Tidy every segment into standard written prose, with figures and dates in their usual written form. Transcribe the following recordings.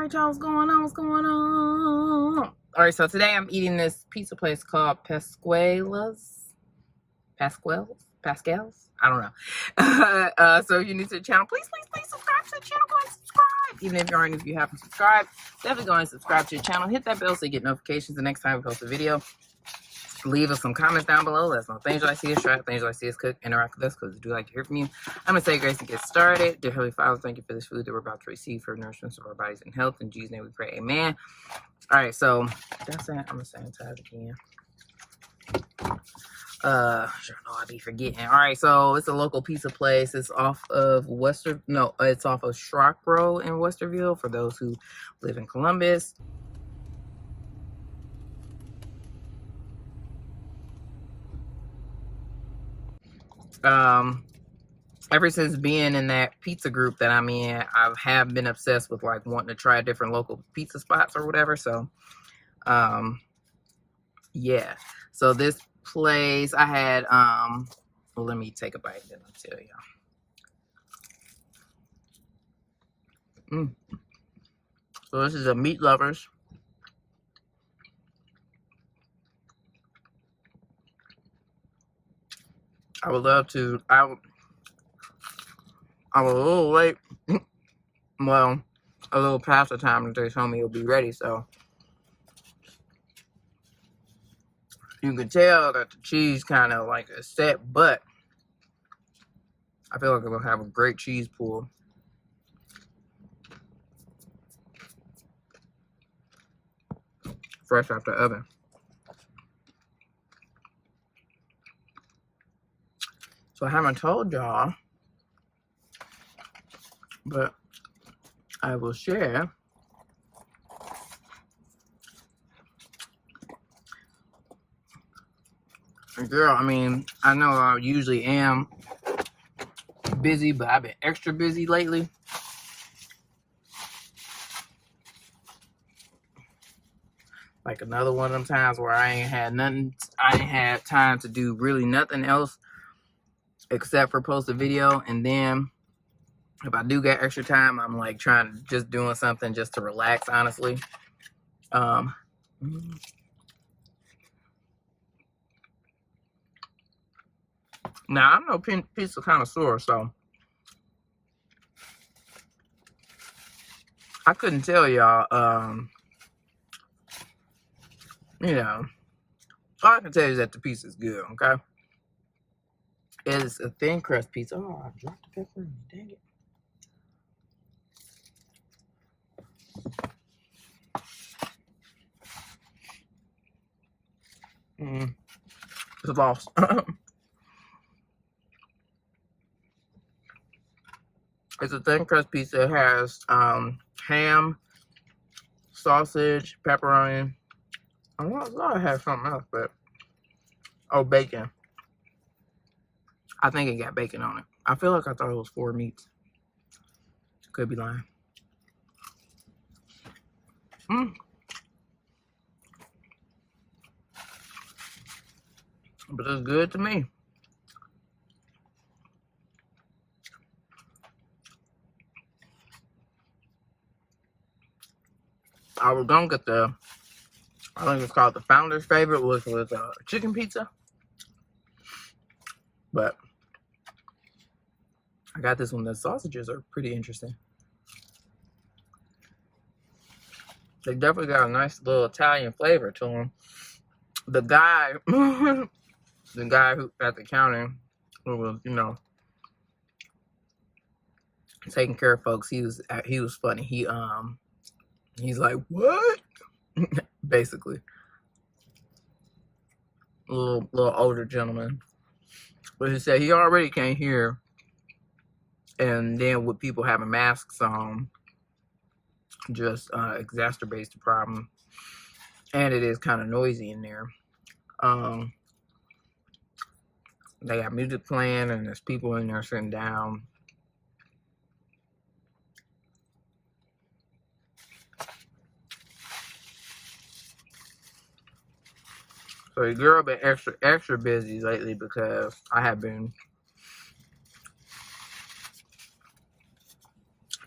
Alright, y'all, what's going on? What's going on? Alright, so today I'm eating this pizza place called Pasquale's. Pascal's? I don't know. So if you're new to the channel, please subscribe to the channel. Go and subscribe. Even if you aren't, if you haven't subscribed, definitely go and subscribe to the channel. Hit that bell so you get notifications the next time we post a video. Leave us some comments down below. Let us know things you like to see us try, things you like to see us cook, interact with us because we do like to hear from you. I'm going to say grace to get started. Dear Heavenly Father, thank you for this food that we're about to receive for nourishment of our bodies and health. In Jesus' name we pray, amen. All right, so that's it. I'm going to sanitize again. Sure, no, I'll be forgetting. All right, so it's a local pizza place. It's off of it's off of Schrock Road in Westerville for those who live in Columbus. Ever since being in that pizza group that I'm in, I have been obsessed with like wanting to try different local pizza spots or whatever. So, yeah. So this place I had, well, let me take a bite and then I'll tell y'all. So this is a Meat Lovers. I would love to, I was a little late. Well, a little past the time that they told me it'll be ready, so you can tell that the cheese kind of like is set, but I feel like it'll have a great cheese pull. Fresh out the oven. So I haven't told y'all, but I will share. And girl, I mean, I know I usually am busy, but I've been extra busy lately. Like another one of them times where I ain't had time to do really nothing else except for post a video. And then if I do get extra time, I'm like just doing something just to relax, honestly. Now I'm no pizza connoisseur, so I couldn't tell y'all, you know, all I can tell you is that the pizza is good, okay? It's a thin crust pizza. Oh, I dropped the pepperoni, dang it. It's lost. It's a thin crust pizza. It has ham, sausage, pepperoni. I thought it had something else, but bacon. I think it got bacon on it. I feel like I thought it was 4 meats. Could be lying. But it's good to me. I was gonna get I think it's called the Founder's Favorite, which was chicken pizza. But I got this one. The sausages are pretty interesting. They definitely got a nice little Italian flavor to them. The guy, who at the counter, who was, you know, taking care of folks, he was funny. He's like, what? Basically, a little older gentleman, but he said he already can't hear, and then with people having masks on, just exacerbates the problem, and it is kind of noisy in there. They got music playing, and there's people in there sitting down. So your girl been extra busy lately because I have been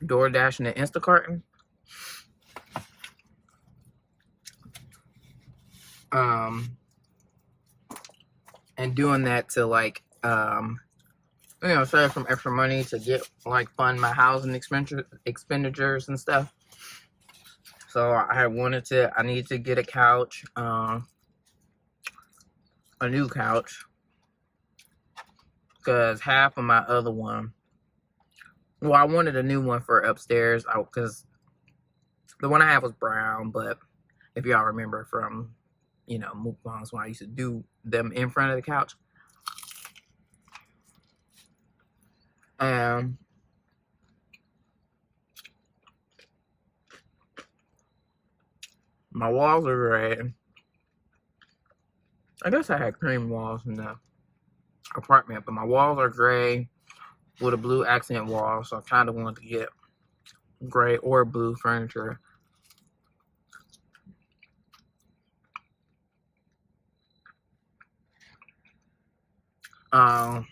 DoorDashing and Instacarting. And doing that to like you know, save some extra money to get like fund my housing expenditures and stuff. So I needed to get a couch, a new couch, because half of my other one, well, I wanted a new one for upstairs, because the one I have was brown, but if y'all remember from, you know, mukbangs when I used to do them in front of the couch. My walls are gray. I guess I had cream walls in the apartment, but my walls are gray with a blue accent wall, so I kind of wanted to get gray or blue furniture. So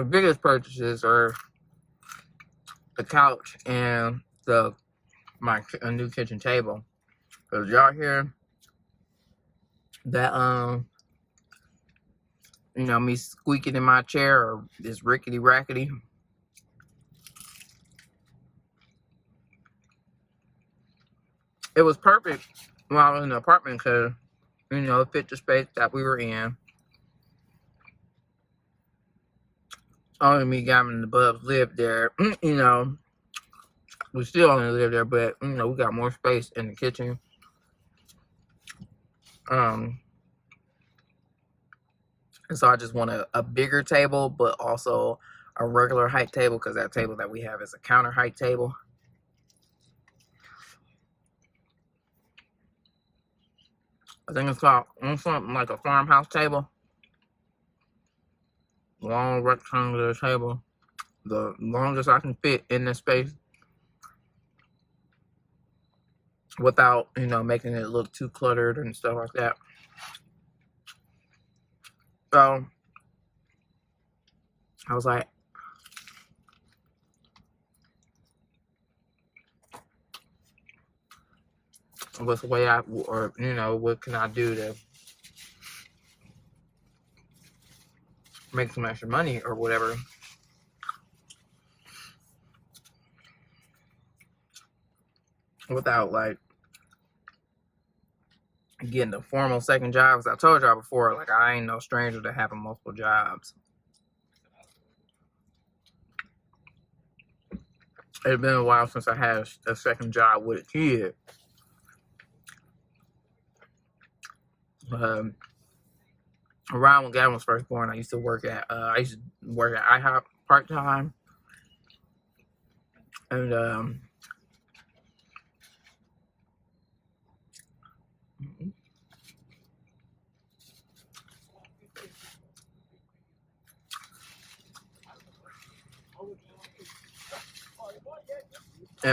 the biggest purchases are the couch and a new kitchen table. Cause y'all hear that you know, me squeaking in my chair or this rickety rackety. It was perfect when I was in the apartment because, you know, it fit the space that we were in. Only me, Gammon, and the Bubs lived there. You know, we still only live there, but, you know, we got more space in the kitchen. And so I just want a bigger table, but also a regular height table, because that table that we have is a counter height table. I think it's called something like a farmhouse table. Long rectangular table. The longest I can fit in this space without, you know, making it look too cluttered and stuff like that. So I was like, what's the way or, you know, what can I do to make some extra money or whatever? Without, like, getting a formal second job. Because I told y'all before, like, I ain't no stranger to having multiple jobs. It's been a while since I had a second job with a kid. Around when Gavin was first born, I used to work at IHOP part-time. And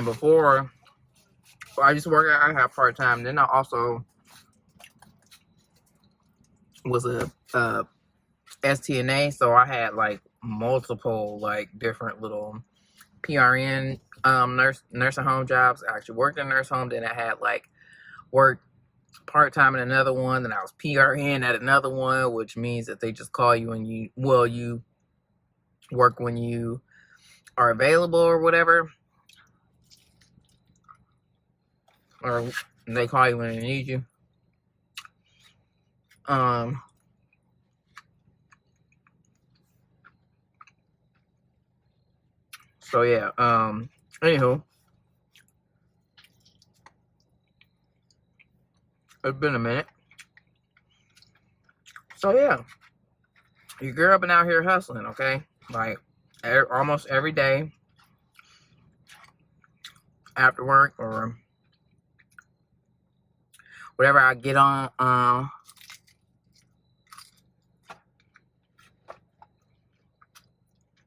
before, I used to work at IHOP part-time. Then I also was a STNA, so I had like multiple like different little PRN nursing home jobs. I actually worked in a nurse home. Then I had like worked part-time in another one. Then I was PRN at another one, which means that they just call you when you work when you are available or whatever, or they call you when they need you. So yeah, anywho, it's been a minute. So yeah, your girl been out here hustling, okay? Like almost every day after work or whatever I get on,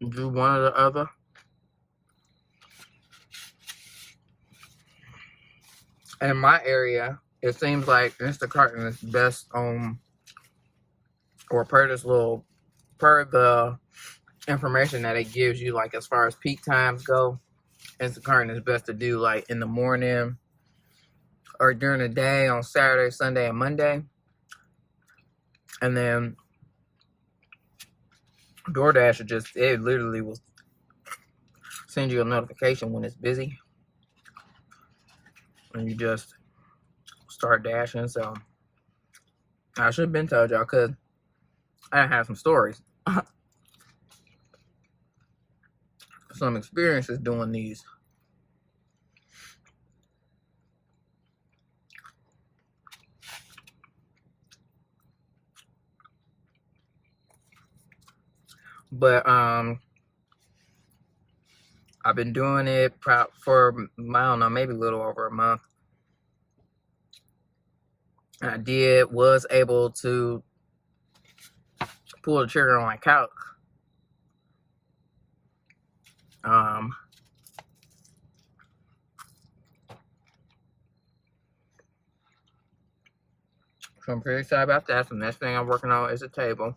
do one or the other. In my area, it seems like Instacart is best or per the information that it gives you, like as far as peak times go, Instacart is best to do like in the morning or during the day on Saturday, Sunday, and Monday. And then DoorDash it literally will send you a notification when it's busy. And you just start dashing. So I should have been told y'all, because I have some stories. Some experiences doing these. But I've been doing it for, I don't know, maybe a little over a month. I was able to pull the trigger on my couch. So I'm pretty excited about that. So the next thing I'm working on is a table.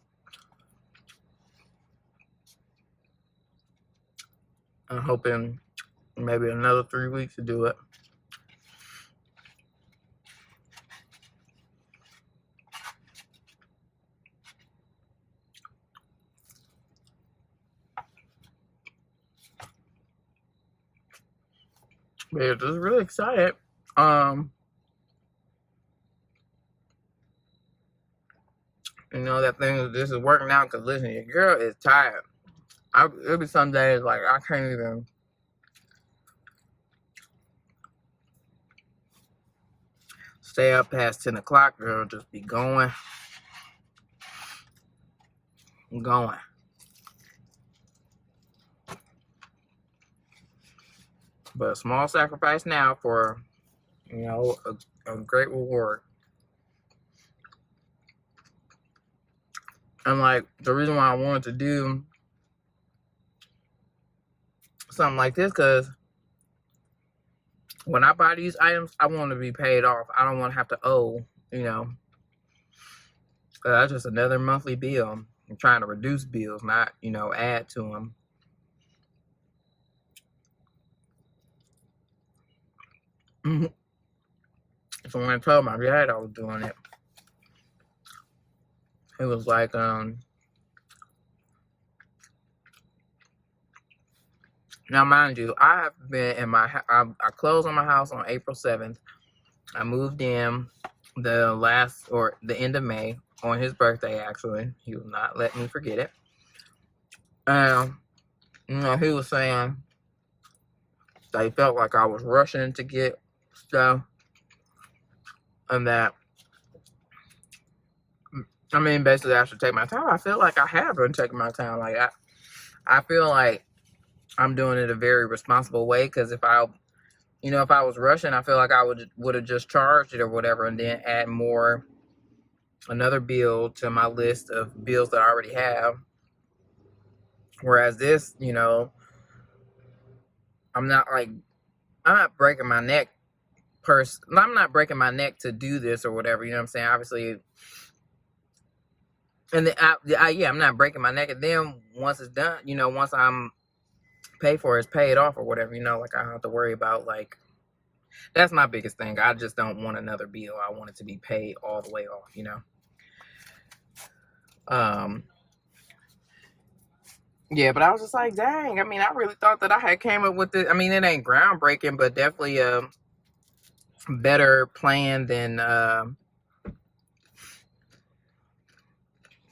I'm hoping maybe another 3 weeks to do it. But yeah, just really excited. You know, that thing, this is working out, because listen, your girl is tired. It'll be some days like I can't even stay up past 10 o'clock, girl. Just be going. But a small sacrifice now for, you know, a great reward. And like, the reason why I wanted to do something like this, because when I buy these items, I want to be paid off. I don't want to have to owe, you know. That's just another monthly bill. I'm trying to reduce bills, not, you know, add to them. So when I told my dad I was doing it, it was like, now mind you, I have been in my, I closed on my house on April 7th. I moved in the end of May, on his birthday, actually. He will not let me forget it. You know, he was saying that he felt like I was rushing to get stuff. And that, I mean, basically I should take my time. I feel like I have been taking my time. Like, I feel like I'm doing it a very responsible way, because if I was rushing, I feel like I would have just charged it or whatever, and then add another bill to my list of bills that I already have. Whereas this, you know, I'm not breaking my neck I'm not breaking my neck to do this or whatever, you know what I'm saying? Obviously, and then I'm not breaking my neck. And then once it's done, you know, once I'm paid for it's paid off or whatever, you know, like I don't have to worry about, like, that's my biggest thing. I just don't want another bill. I want it to be paid all the way off, you know. Yeah, but I was just like, dang, I mean, I really thought that I had came up with it. I mean, it ain't groundbreaking, but definitely a better plan than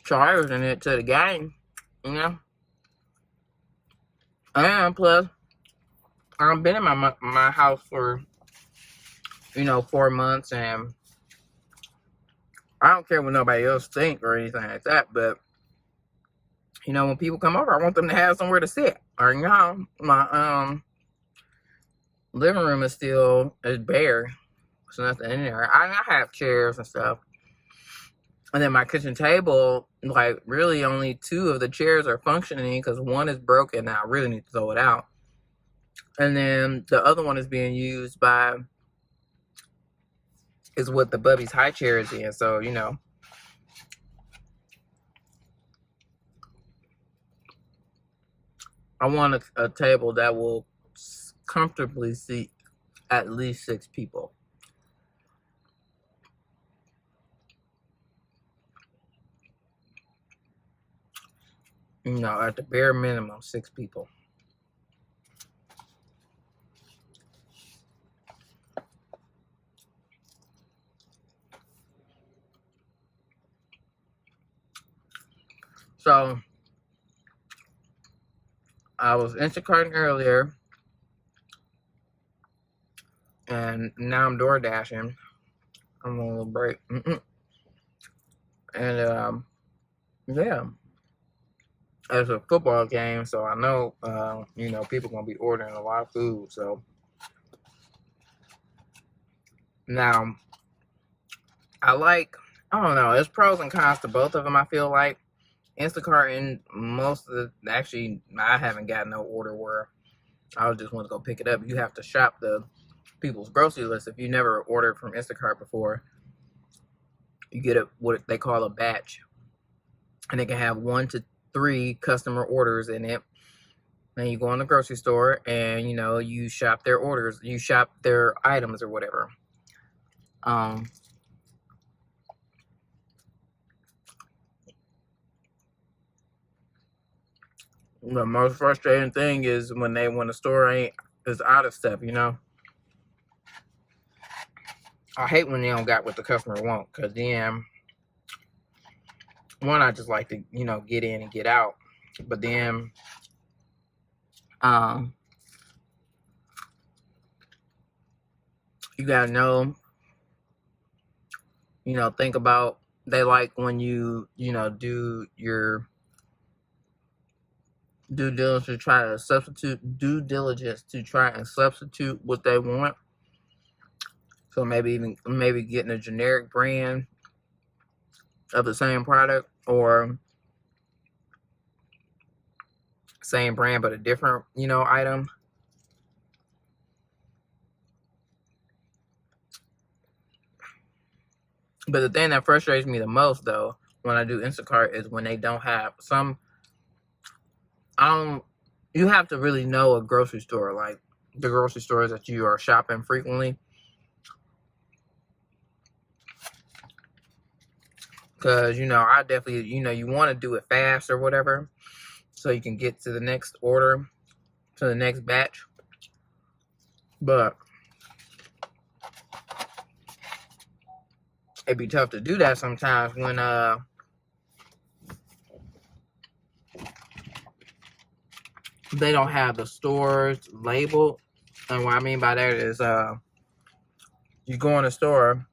charging it to the game, you know. And plus, I've been in my house for, you know, 4 months, and I don't care what nobody else think or anything like that, but, you know, when people come over, I want them to have somewhere to sit. Or, you know, my living room is bare. There's nothing in there. I have chairs and stuff. And then my kitchen table, like, really only 2 of the chairs are functioning, because one is broken and I really need to throw it out. And then the other one is being used is what the Bubby's high chair is in. So, you know, I want a table that will comfortably seat at least 6 people. You know, at the bare minimum, 6 people. So I was Instacarting earlier, and now I'm door dashing. I'm on a little break. And yeah, it's a football game, so I know you know, people gonna be ordering a lot of food. So now I don't know, there's pros and cons to both of them. I feel like Instacart, and most of the, actually, I haven't got no order where I just want to go pick it up. You have to shop the people's grocery list. If you never ordered from Instacart before, you get what they call a batch, and it can have 1 to 3 customer orders in it. Then you go in the grocery store and, you know, you shop their orders, you shop their items or whatever. The most frustrating thing is when the store is out of stuff, you know. I hate when they don't got what the customer want, because then, one, I just like to, you know, get in and get out. But then, you gotta know, you know, think about, they like when you know, do your due diligence to try and substitute what they want. So maybe getting a generic brand of the same product, or same brand but a different, you know, item. But the thing that frustrates me the most, though, when I do Instacart, is when they don't have some. You have to really know a grocery store, like the grocery stores that you are shopping frequently, because, you know, I definitely, you know, you want to do it fast or whatever, so you can get to the next order, to the next batch. But it'd be tough to do that sometimes when they don't have the stores labeled. And what I mean by that is you go in a store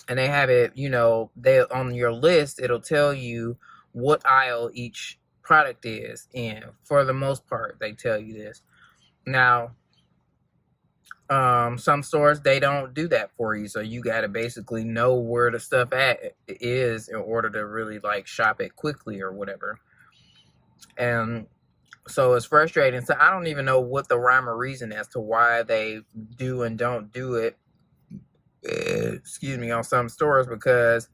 and they have it, you know, they on your list, it'll tell you what aisle each product is in. For the most part, they tell you this. Now, some stores, they don't do that for you, so you got to basically know where the stuff is in order to really, like, shop it quickly or whatever. And so it's frustrating. So I don't even know what the rhyme or reason as to why they do and don't do it, excuse me, on some stores, because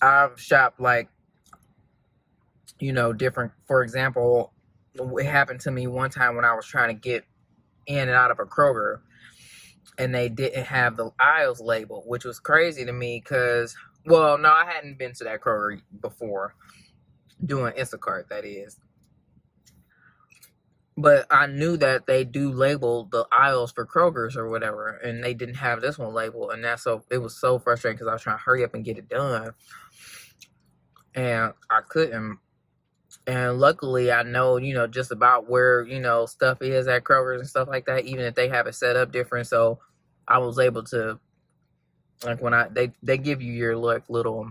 I've shopped, like, you know, different. For example, it happened to me one time when I was trying to get in and out of a Kroger, and they didn't have the aisles labeled, which was crazy to me, because, well, no, I hadn't been to that Kroger before, doing Instacart, that is. But I knew that they do label the aisles for Kroger's or whatever, and they didn't have this one labeled, and it was so frustrating, because I was trying to hurry up and get it done, and I couldn't. And luckily, I know, you know, just about where, you know, stuff is at Kroger's and stuff like that, even if they have it set up different. So I was able to, like, when they give you your, like, little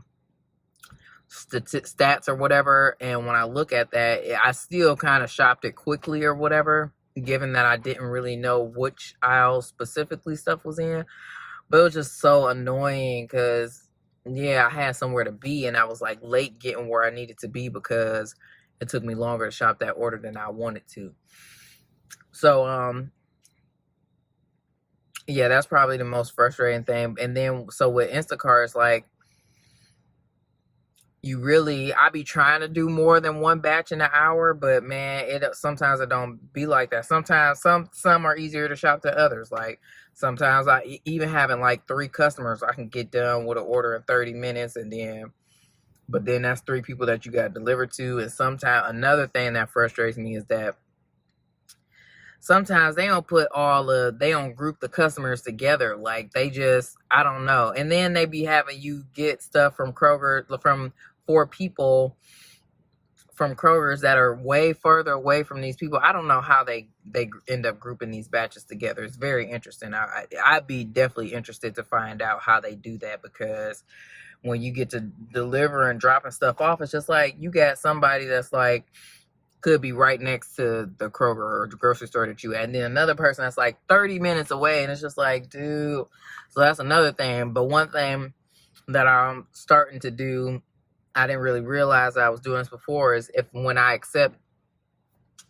stats or whatever, and when I look at that, I still kind of shopped it quickly or whatever, given that I didn't really know which aisle specifically stuff was in. But it was just so annoying, because, yeah, I had somewhere to be, and I was, like, late getting where I needed to be, because it took me longer to shop that order than I wanted to. So, yeah, that's probably the most frustrating thing. And then, so with Instacart, it's like, I be trying to do more than one batch in an hour, but man, sometimes it don't be like that. Sometimes some are easier to shop than others. Like, sometimes even having like 3 customers, I can get done with an order in 30 minutes, and then But then that's 3 people that you got delivered to. And sometimes another thing that frustrates me is that sometimes they don't they don't group the customers together. Like they just, I don't know. And then they be having you get stuff from Kroger, from 4 people from Kroger's that are way further away from these people. I don't know how they end up grouping these batches together. It's very interesting. I'd be definitely interested to find out how they do that, because when you get to deliver and dropping stuff off, it's just like you got somebody that's like, could be right next to the Kroger or the grocery store that you at, and then another person that's like 30 minutes away, and it's just like, dude. So that's another thing. But one thing that I'm starting to do, I didn't really realize I was doing this before, is when I accept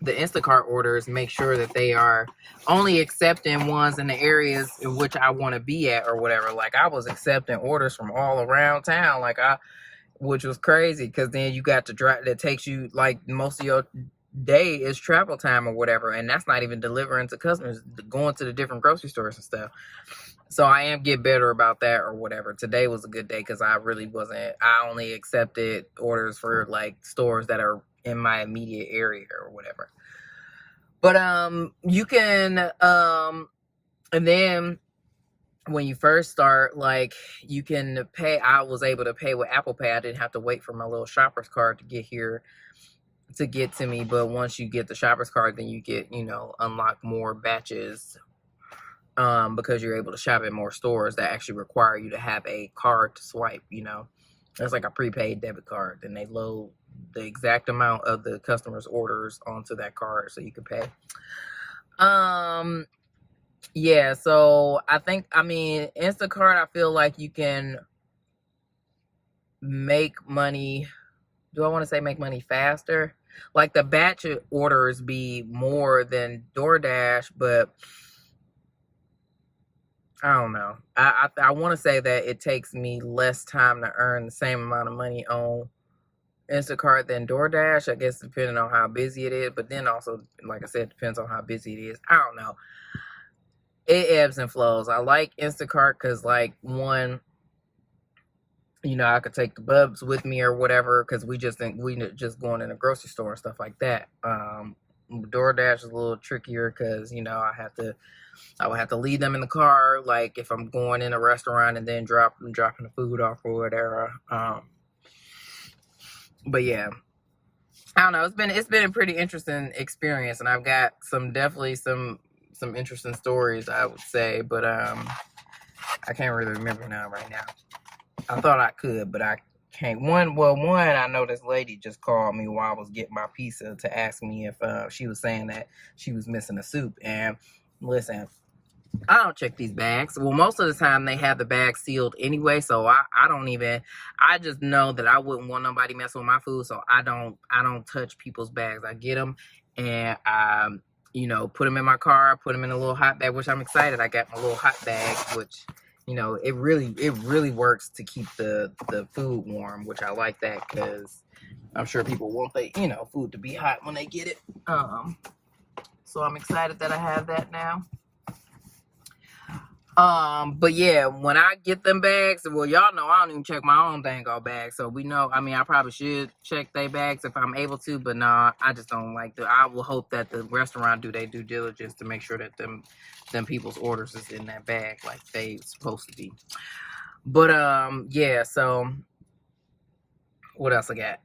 the Instacart orders, make sure that they are only accepting ones in the areas in which I want to be at or whatever. Like I was accepting orders from all around town, which was crazy, because then you got to drive. That takes you, like, most of your day is travel time or whatever, and that's not even delivering to customers, going to the different grocery stores and stuff. So I am get better about that or whatever. Today was a good day because I only accepted orders for like stores that are in my immediate area or whatever. But you can and then when you first start, like, you can pay. I was able to pay with Apple Pay. I didn't have to wait for my little shopper's card to get here, to get to me. But once you get the shopper's card, then you get, unlock more batches, because you're able to shop at more stores that actually require you to have a card to swipe. It's like a prepaid debit card. Then they load the exact amount of the customer's orders onto that card so you can pay. Yeah, so Instacart, I feel like you can make money. Do I want to say make money faster? Like the batch orders be more than DoorDash, but I don't know. I want to say that it takes me less time to earn the same amount of money on Instacart than DoorDash. I guess depending on how busy it is, but then also, like I said, depends on how busy it is. I don't know. It ebbs and flows. I like Instacart because, like, one, I could take the bubs with me or whatever, because we just going in a grocery store and stuff like that. DoorDash is a little trickier because, I would have to leave them in the car, like if I'm going in a restaurant and then dropping the food off or whatever. But yeah, I don't know. It's been a pretty interesting experience, and I've got definitely some interesting stories, I would say, but I can't really remember now right now. I thought I could, but I can't. One, I know this lady just called me while I was getting my pizza to ask me if she was saying that she was missing a soup. And listen, I don't check these bags. Well, most of the time they have the bag sealed anyway, so I just know that I wouldn't want nobody messing with my food, so I don't touch people's bags. I get them and put them in my car, put them in a little hot bag, which I'm excited. I got my little hot bag, which, it really works to keep the food warm, which I like that, because I'm sure people want food to be hot when they get it. So I'm excited that I have that now. But yeah, when I get them bags, well, y'all know I don't even check my own dang old bag. So we know, I probably should check their bags if I'm able to, but nah, I just don't like to. I will hope that the restaurant do their due diligence to make sure that them people's orders is in that bag like they supposed to be. But yeah, so what else I got?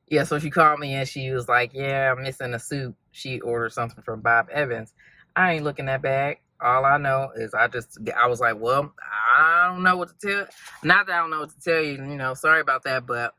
Yeah, so she called me and she was like, yeah, I'm missing a soup. She ordered something from Bob Evans. I ain't looking that bag. All I know is I was like, well, I don't know what to tell. Not that I don't know what to tell you, sorry about that, but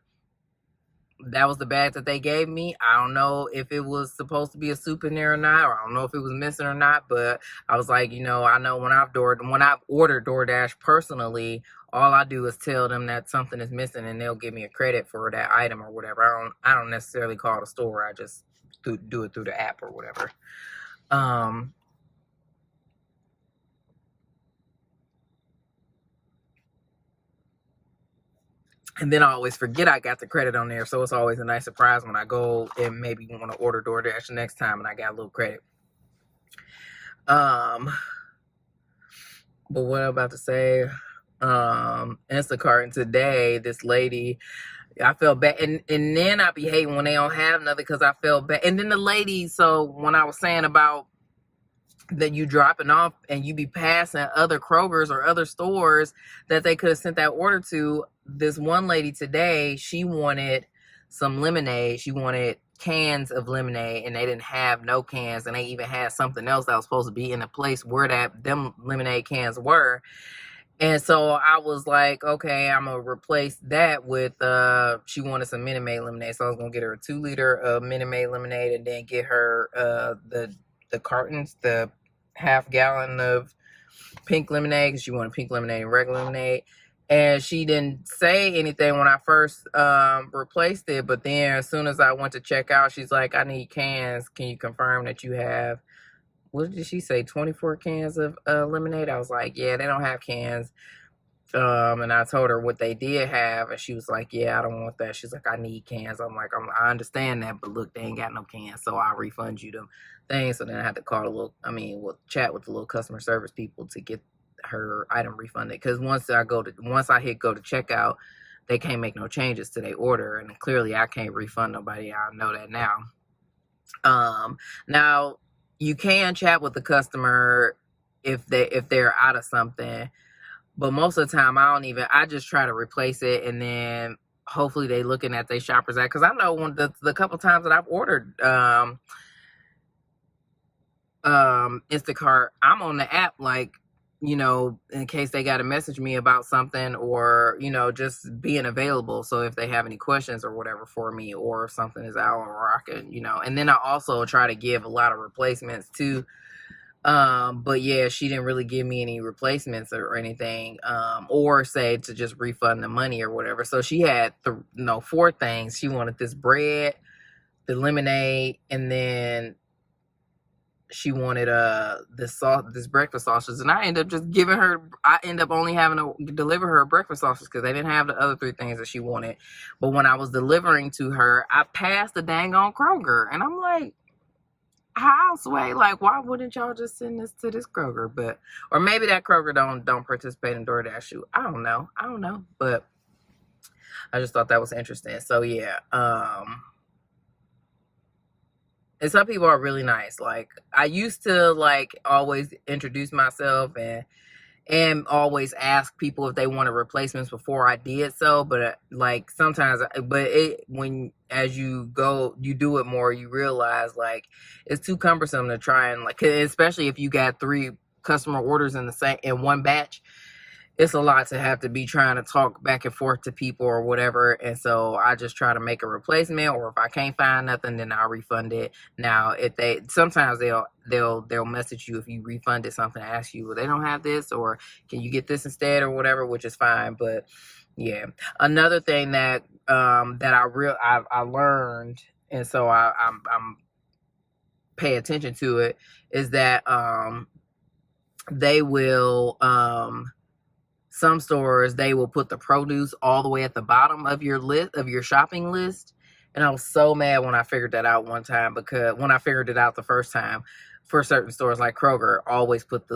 that was the bag that they gave me. I don't know if it was supposed to be a soup in there or not, or I don't know if it was missing or not, but I was like, I know when I've ordered DoorDash personally, all I do is tell them that something is missing and they'll give me a credit for that item or whatever. I don't necessarily call the store. I just do it through the app or whatever. And then I always forget I got the credit on there. So it's always a nice surprise when I go and maybe want to order DoorDash the next time and I got a little credit. But what I'm about to say, Instacart, and today this lady, I felt bad, and then I be hating when they don't have nothing because I felt bad. And then the lady, so when I was saying about that you dropping off and you be passing other Krogers or other stores that they could have sent that order to, this one lady today, she wanted some lemonade. She wanted cans of lemonade, and they didn't have no cans, and they even had something else that was supposed to be in a place where that them lemonade cans were. And so I was like, okay, I'm gonna replace that with she wanted some Minute Maid lemonade. So I was gonna get her a 2-liter of Minute Maid lemonade, and then get her the cartons, the half gallon of pink lemonade, because she wanted pink lemonade and regular lemonade. And she didn't say anything when I first replaced it, but then as soon as I went to check out, she's like, I need cans. Can you confirm that you have, what did she say, 24 cans of lemonade? I was like, yeah, they don't have cans. And I told her what they did have, and she was like, yeah, I don't want that. She's like, I need cans. I'm like, I understand that, but look, they ain't got no cans, so I'll refund you them things. So then I had to call chat with the little customer service people to get her item refunded, because once I hit go to checkout, they can't make no changes to their order, and clearly I can't refund nobody. I know that now. Now you can chat with the customer if they're out of something, but most of the time I just try to replace it, and then hopefully they looking at their shoppers app, because I know when the couple times that I've ordered Instacart, I'm on the app, like, in case they got to message me about something, or just being available, so if they have any questions or whatever for me, or if something is out, or I can, and then I also try to give a lot of replacements too. But yeah, she didn't really give me any replacements or anything, or say to just refund the money or whatever. So she had 4 things. She wanted this bread, the lemonade, and then she wanted this breakfast sausage. And I end up only having to deliver her breakfast sausage because they didn't have the other 3 things that she wanted. But when I was delivering to her, I passed the dang on Kroger, and I'm like, how, Sway? Like, why wouldn't y'all just send this to this Kroger? But, or maybe that Kroger don't participate in DoorDash. I don't know. But I just thought that was interesting. So yeah. And some people are really nice. Like, I used to always introduce myself and always ask people if they wanted replacements before I did so. But sometimes, when as you do it more, you realize it's too cumbersome to try and especially if you got 3 customer orders in one batch. It's a lot to have to be trying to talk back and forth to people or whatever. And so I just try to make a replacement, or if I can't find nothing, then I'll refund it. Now, if sometimes they'll message you if you refunded something, ask you, well, they don't have this, or can you get this instead, or whatever, which is fine. But yeah, another thing that I learned, and so I'm pay attention to it, is that they will some stores, they will put the produce all the way at the bottom of your shopping list. And I was so mad when I figured that out one time, because when I figured it out the first time, for certain stores like Kroger, always put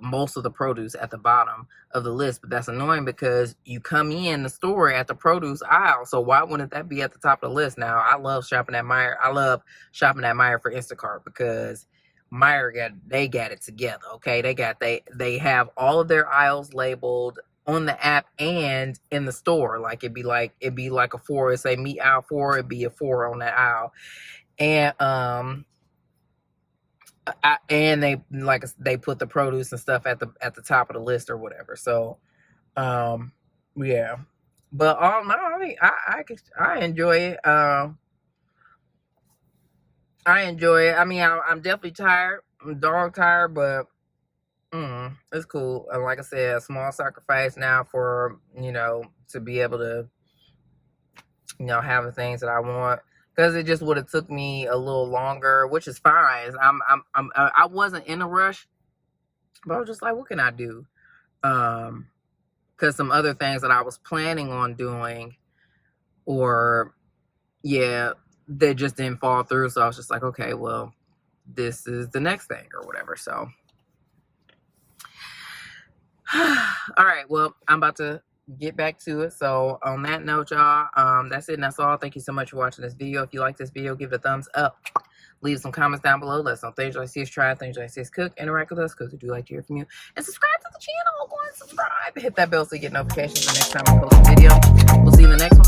most of the produce at the bottom of the list. But that's annoying, because you come in the store at the produce aisle, so why wouldn't that be at the top of the list? Now, I love shopping at Meijer. I love shopping at Meijer for Instacart, because Meijer got it together. Okay, they have all of their aisles labeled on the app and in the store. It'd be like a 4. It'd say meat aisle 4. It'd be a 4 on that aisle. And and they put the produce and stuff at the top of the list or whatever. So yeah, but all in all, I enjoy it. I enjoy it. I mean, I'm definitely tired. I'm dog tired, but it's cool. And like I said, a small sacrifice now for, to be able to, have the things that I want. Because it just would have took me a little longer, which is fine. I wasn't in a rush, but I was just like, what can I do? Because some other things that I was planning on doing, they just didn't fall through. So I was just like, okay, well, this is the next thing or whatever. So All right, well, I'm about to get back to it. So on that note, y'all, that's it and that's all. Thank you so much for watching this video. If you like this video, give it a thumbs up. Leave some comments down below. Let us know things you like to see us try, things you like to see us cook, interact with us because we do like to hear from you. And subscribe to the channel. Go and subscribe. Hit that bell so you get notifications the next time we post a video. We'll see you in the next one.